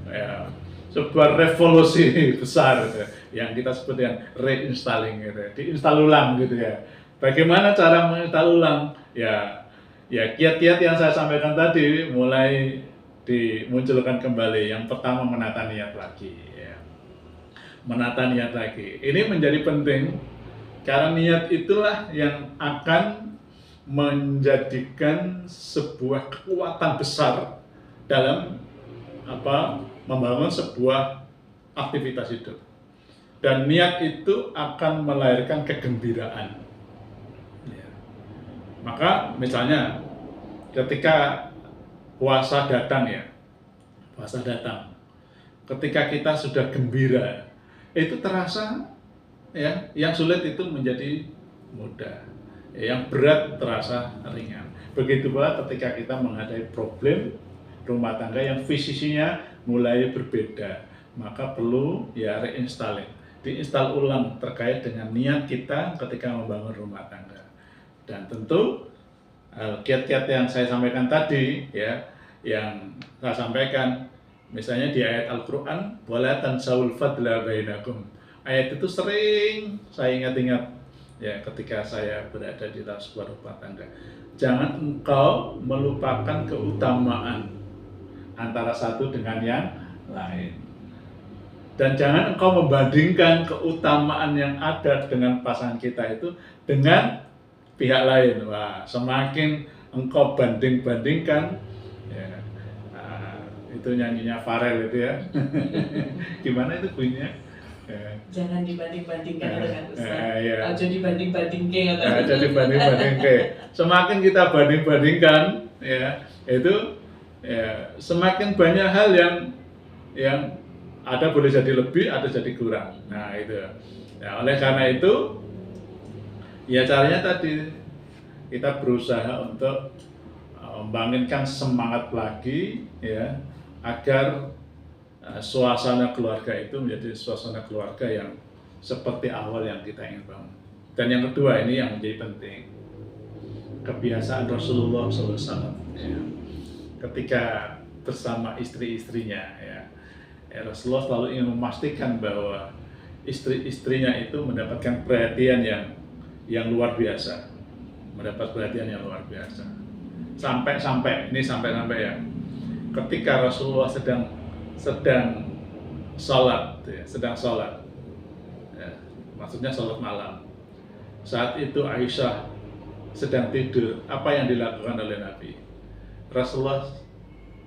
ya, sebuah revolusi besar gitu, yang kita sebut dengan reinstalling gitu, diinstal ulang gitu ya. Bagaimana cara menginstal ulang? Ya kiat-kiat yang saya sampaikan tadi mulai dimunculkan kembali. Yang pertama menata niat lagi, ya. Menata niat lagi. Ini menjadi penting karena niat itulah yang akan menjadikan sebuah kekuatan besar dalam membangun sebuah aktivitas hidup. Dan niat itu akan melahirkan kegembiraan. Ya. Maka misalnya ketika puasa datang ya, puasa datang, ketika kita sudah gembira, itu terasa ya, yang sulit itu menjadi mudah, yang berat terasa ringan. Begitu pula ketika kita menghadapi problem rumah tangga yang visinya mulai berbeda, maka perlu ya reinstalling, diinstal ulang terkait dengan niat kita ketika membangun rumah tangga. Dan tentu kiat-kiat yang saya sampaikan tadi ya, yang saya sampaikan misalnya di ayat Al-Qur'an wala tansaul fadla bainakum. Ayat itu sering saya ingat-ingat ya ketika saya berada di dalam sebuah rumah tangga. Jangan engkau melupakan keutamaan antara satu dengan yang lain. Dan jangan engkau membandingkan keutamaan yang ada dengan pasangan kita itu dengan pihak lain. Wah, semakin engkau banding-bandingkan, ya, itu nyanyinya Farel itu ya. Gimana itu bunyinya? Jangan dibanding-bandingkan dengan Ustaz. Ya. Aja dibanding-bandingkan atau Jadi banding-bandingkan. Semakin kita banding-bandingkan, ya, itu ya, semakin banyak hal yang ada boleh jadi lebih, ada jadi kurang. Nah itu. Ya, oleh karena itu, ya caranya tadi kita berusaha untuk membangunkan semangat lagi, ya, agar suasana keluarga itu menjadi suasana keluarga yang seperti awal yang kita ingin bangun. Dan yang kedua ini yang menjadi penting, kebiasaan Rasulullah SAW. Ya. Ketika bersama istri-istrinya ya, Rasulullah selalu ingin memastikan bahwa istri-istrinya itu mendapatkan perhatian yang luar biasa, mendapat perhatian yang luar biasa. Sampai ya, ketika Rasulullah sedang sholat ya, ya, maksudnya sholat malam. Saat itu Aisyah sedang tidur, apa yang dilakukan oleh Nabi? Rasulullah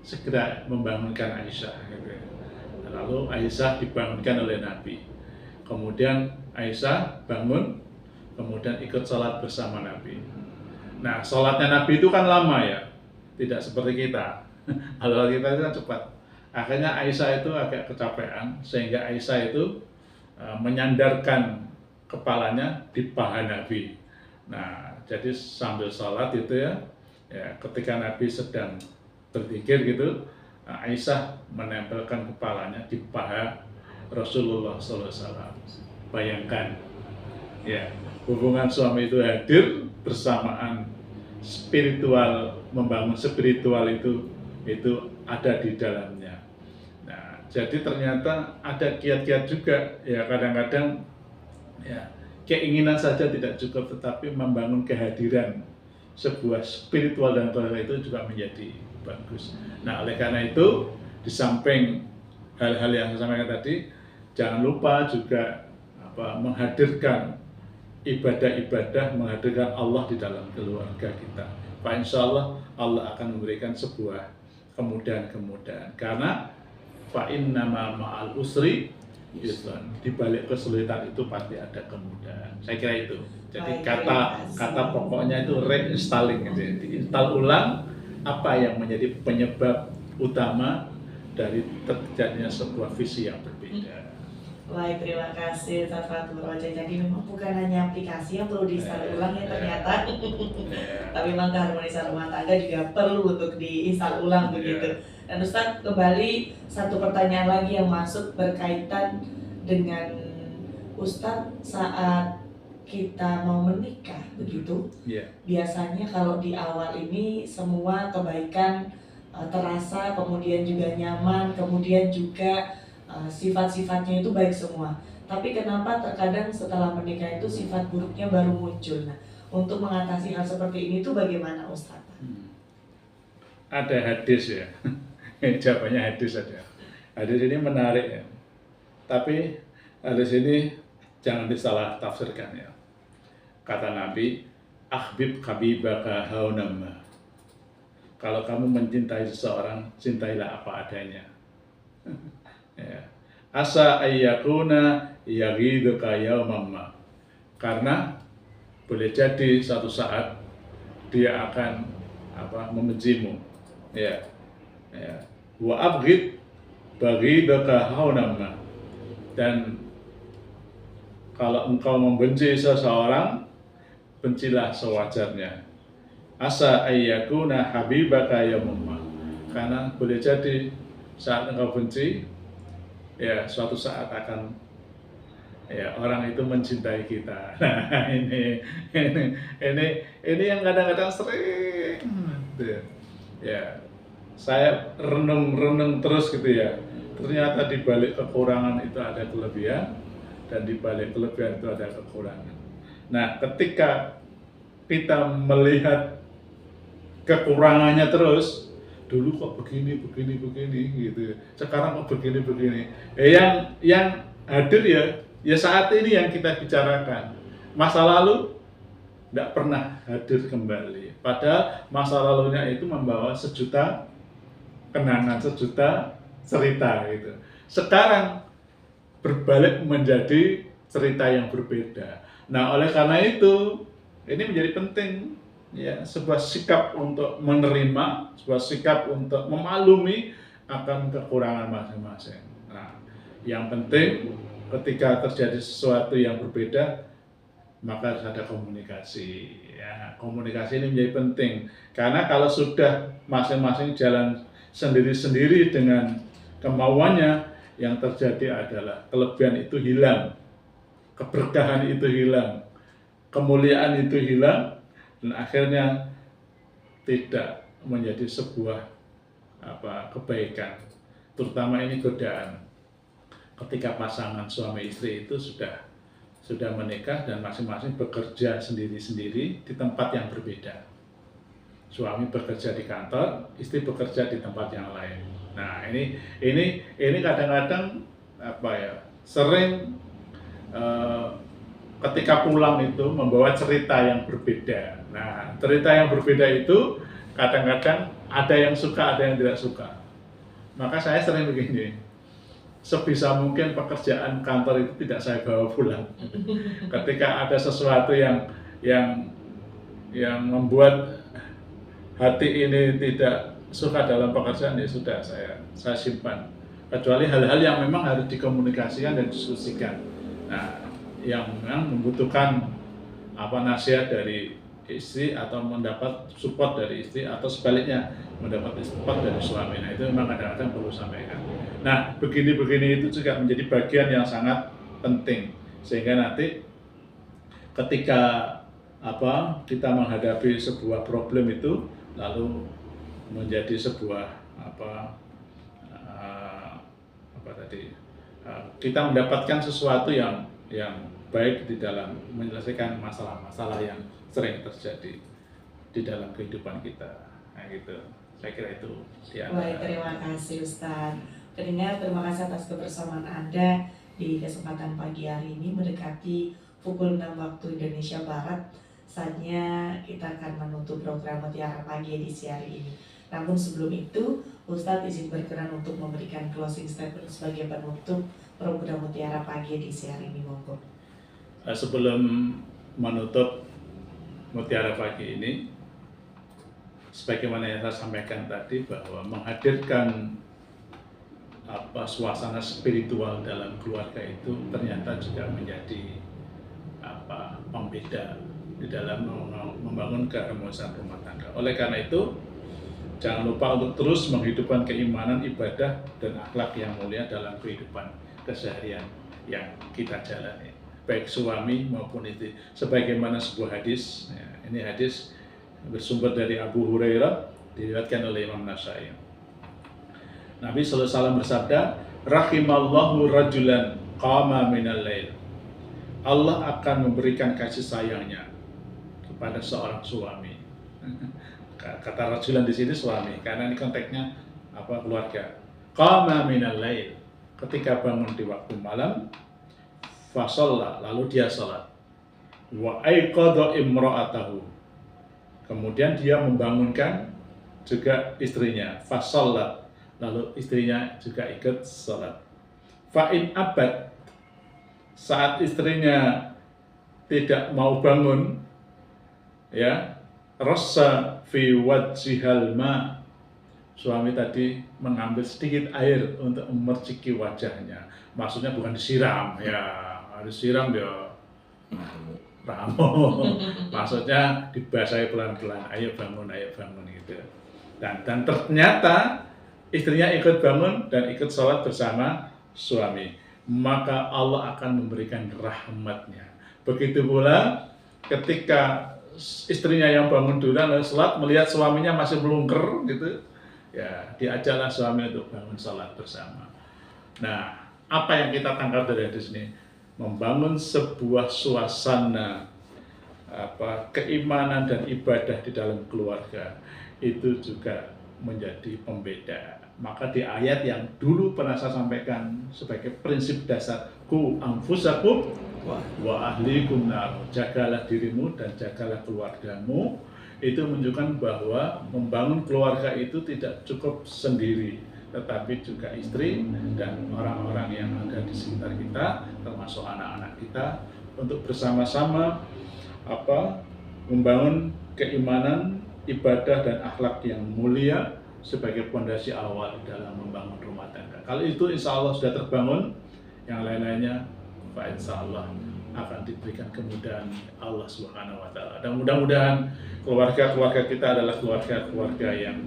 segera membangunkan Aisyah, lalu Aisyah dibangunkan oleh Nabi. Kemudian Aisyah bangun, kemudian ikut sholat bersama Nabi. Nah, sholatnya Nabi itu kan lama ya, tidak seperti kita. Kalau kita itu kan cepat. Akhirnya Aisyah itu agak kecapean, sehingga Aisyah itu menyandarkan kepalanya di paha Nabi. Nah, jadi sambil sholat itu ya, ketika Nabi sedang berzikir gitu, Aisyah menempelkan kepalanya di paha Rasulullah SAW. Bayangkan, ya, hubungan suami itu hadir bersamaan spiritual, membangun spiritual itu ada di dalamnya. Nah, jadi ternyata ada kiat-kiat juga, ya kadang-kadang ya keinginan saja tidak cukup, tetapi membangun kehadiran sebuah spiritual dan keluarga itu juga menjadi bagus. Nah, oleh karena itu, di samping hal-hal yang saya sampaikan tadi, jangan lupa juga menghadirkan ibadah-ibadah, menghadirkan Allah di dalam keluarga kita. Pak, insya Allah akan memberikan sebuah kemudahan-kemudahan. Karena fa innama ma'al usri yusran, di balik kesulitan itu pasti ada kemudahan. Saya kira itu. Jadi kata pokoknya itu reinstalling, gitu. Diinstal ulang apa yang menjadi penyebab utama dari terjadinya sebuah visi yang berbeda. Baik, terima kasih Ustaz Fathur Raja. Jadi memang bukan hanya aplikasi yang perlu diinstal ulang ya ternyata, tapi memang keharmonisan rumah tangga juga perlu untuk diinstal ulang begitu. Dan Ustadz, kembali satu pertanyaan lagi yang masuk berkaitan dengan Ustadz saat kita mau menikah begitu. Biasanya kalau di awal ini semua kebaikan terasa, kemudian juga nyaman, kemudian juga sifat-sifatnya itu baik semua. Tapi kenapa terkadang setelah menikah itu sifat buruknya baru muncul? Nah, untuk mengatasi hal seperti ini itu bagaimana Ustadz? Ada hadis ya, jawabannya hadis ada. Hadis ini menarik ya, tapi hadis ini jangan disalah tafsirkan ya. Kata Nabi, akhbib habibaka haunamma. Kalau kamu mencintai seseorang, cintailah apa adanya. Ya. Asa ayyakuna yaghiduka yawmamma. Karena boleh jadi suatu saat dia akan membencimu. Ya. Wa abghid baghidaka haunamma. Dan kalau engkau membenci seseorang, bencilah sewajarnya. Asa ayyakuna habibaka yawmamma. Karena boleh jadi saat engkau benci, ya suatu saat akan ya orang itu mencintai kita. Nah, ini yang kadang-kadang sering ya saya renung terus gitu ya. Ternyata di balik kekurangan itu ada kelebihan, dan di balik kelebihan itu ada kekurangan. Nah, ketika kita melihat kekurangannya terus, dulu kok begini gitu, sekarang kok begini. Yang hadir ya saat ini yang kita bicarakan. Masa lalu tidak pernah hadir kembali. Padahal masa lalunya itu membawa sejuta kenangan, sejuta cerita gitu. Sekarang berbalik menjadi cerita yang berbeda. Nah, oleh karena itu ini menjadi penting ya, sebuah sikap untuk menerima, sebuah sikap untuk memaklumi akan kekurangan masing-masing. Nah, yang penting ketika terjadi sesuatu yang berbeda, maka harus ada komunikasi. Ya, komunikasi ini menjadi penting karena kalau sudah masing-masing jalan sendiri-sendiri dengan kemauannya, yang terjadi adalah kelebihan itu hilang, keberkahan itu hilang, kemuliaan itu hilang, dan akhirnya tidak menjadi sebuah kebaikan. Terutama ini godaan ketika pasangan suami istri itu sudah menikah dan masing-masing bekerja sendiri-sendiri di tempat yang berbeda. Suami bekerja di kantor, istri bekerja di tempat yang lain. Nah, ini kadang-kadang sering ketika pulang itu membawa cerita yang berbeda. Nah, cerita yang berbeda itu kadang-kadang ada yang suka, ada yang tidak suka. Maka saya sering begini, sebisa mungkin pekerjaan kantor itu tidak saya bawa pulang. Ketika ada sesuatu yang membuat hati ini tidak suka dalam pekerjaan, ya sudah saya simpan. Kecuali hal-hal yang memang harus dikomunikasikan dan diskusikan. Nah, yang memang membutuhkan nasihat dari istri atau mendapat support dari istri atau sebaliknya mendapat support dari suami. Nah, itu memang kadang-kadang perlu sampaikan. Nah, begini-begini itu juga menjadi bagian yang sangat penting sehingga nanti ketika kita menghadapi sebuah problem itu lalu menjadi sebuah kita mendapatkan sesuatu yang baik di dalam menyelesaikan masalah-masalah yang sering terjadi di dalam kehidupan kita. Nah, gitu. Saya kira itu. Baik, terima kasih Ustadz. Pendengar, terima kasih atas kebersamaan Anda di kesempatan pagi hari ini mendekati pukul 6 waktu Indonesia Barat. Saatnya kita akan menutup program Mutiara Pagi edisi hari ini. Namun sebelum itu, Ustadz izin berkenan untuk memberikan closing statement sebagai penutup program Mutiara Pagi edisi hari ini, monggo. Sebelum menutup Mutiara Pagi ini, sebagaimana yang saya sampaikan tadi bahwa menghadirkan suasana spiritual dalam keluarga itu ternyata juga menjadi pembeda di dalam membangun keharmonisan rumah tangga. Oleh karena itu, Jangan lupa untuk terus menghidupkan keimanan, ibadah, dan akhlak yang mulia dalam kehidupan keseharian yang kita jalani, baik suami maupun istri. Sebagaimana sebuah hadis, ya, ini hadis bersumber dari Abu Hurairah, diriwayatkan oleh Imam Nasai. Nabi sallallahu alaihi wasallam bersabda, "Rahimallahu rajulan qama minal lail." Allah akan memberikan kasih sayangnya kepada seorang suami. Kata rajulan di sini suami, karena ini konteksnya keluarga. Qama minal lail, ketika bangun di waktu malam, fasalla, lalu dia salat. Wa aiqadha imra'atahu, kemudian dia membangunkan juga istrinya, fasallat, lalu istrinya juga ikut salat. Fa'in abad, saat istrinya tidak mau bangun, ya, rasa fi wajhihal ma, suami tadi mengambil sedikit air untuk memerciki wajahnya. Maksudnya bukan disiram, ya, disiram ya ramu. Maksudnya dibasahi pelan-pelan, ayo bangun gitu. Dan ternyata istrinya ikut bangun dan ikut sholat bersama suami. Maka Allah akan memberikan rahmatnya. Begitu pula ketika istrinya yang bangun duluan lalu sholat, melihat suaminya masih melungker gitu, ya diajaklah suami untuk bangun sholat bersama. Nah, apa yang kita tangkap dari hadis ini? Membangun sebuah suasana keimanan dan ibadah di dalam keluarga itu juga menjadi pembeda. Maka di ayat yang dulu pernah saya sampaikan sebagai prinsip dasar, ku anfusakum wa ahlikum nar, jagalah dirimu dan jagalah keluargamu, itu menunjukkan bahwa membangun keluarga itu tidak cukup sendiri, tetapi juga istri dan orang-orang yang ada di sekitar kita, termasuk anak-anak kita, untuk bersama-sama membangun keimanan, ibadah dan akhlak yang mulia sebagai fondasi awal dalam membangun rumah tangga. Kalau itu insya Allah sudah terbangun, yang lain-lainnya insya Allah akan diberikan kemudahan Allah Subhanahu wa Ta'ala. Dan mudah-mudahan keluarga-keluarga kita adalah keluarga-keluarga yang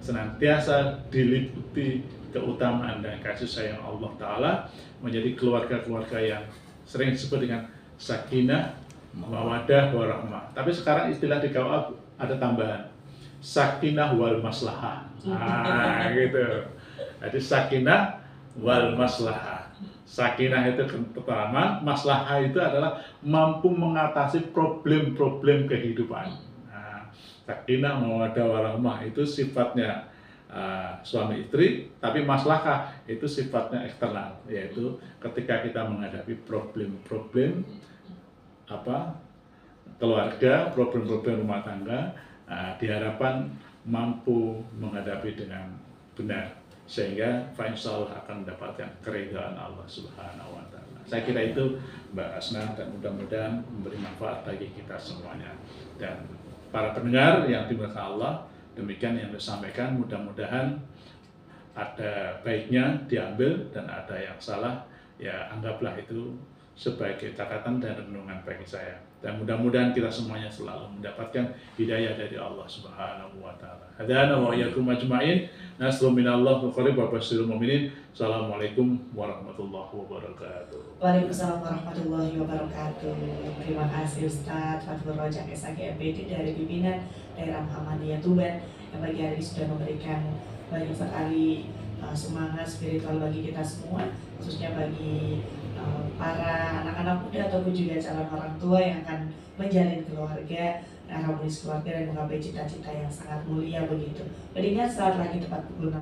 senantiasa diliputi keutamaan dan kasih sayang Allah Ta'ala, menjadi keluarga-keluarga yang sering disebut dengan sakinah, mawaddah, warahmah. Tapi sekarang istilah di KUA ada tambahan, sakinah wal maslahah. Nah, gitu. Jadi sakinah wal maslahah. Sakinah itu pertama, maslahah itu adalah mampu mengatasi problem-problem kehidupan. Nah, sakinah, mawaddah, warahmah itu sifatnya suami istri, tapi maslahah itu sifatnya eksternal, yaitu ketika kita menghadapi problem-problem keluarga, problem-problem rumah tangga, diharapkan mampu menghadapi dengan benar, sehingga insya Allah akan mendapatkan keridhaan Allah Subhanahu wa Ta'ala. Saya kira itu Mbak Asna, dan mudah-mudahan memberi manfaat bagi kita semuanya. Dan para pendengar yang dimuliakan Allah, demikian yang disampaikan, mudah-mudahan ada baiknya diambil dan ada yang salah, ya anggaplah itu sebagai catatan dan renungan bagi saya. Dan mudah-mudahan kita semuanya selalu mendapatkan hidayah dari Allah Subhanahu wa Ta'ala. Hadana wa iyyakum ajma'in. Nasrun minallah wa qarib wa basyiril mu'minin. Assalamualaikum warahmatullahi wabarakatuh. Waalaikumsalam warahmatullahi wabarakatuh. Terima kasih Ustadz Fathur Rojak SAG MPD dari pimpinan daerah Muhammadiyah Tuban, yang pagi hari ini sudah memberikan banyak sekali semangat spiritual bagi kita semua, khususnya bagi para anak-anak muda ataupun juga calon orang tua yang akan menjalin keluarga, harmonis keluarga dan menggapai cita-cita yang sangat mulia begitu. Berikan saat lagi tepat pukul 6.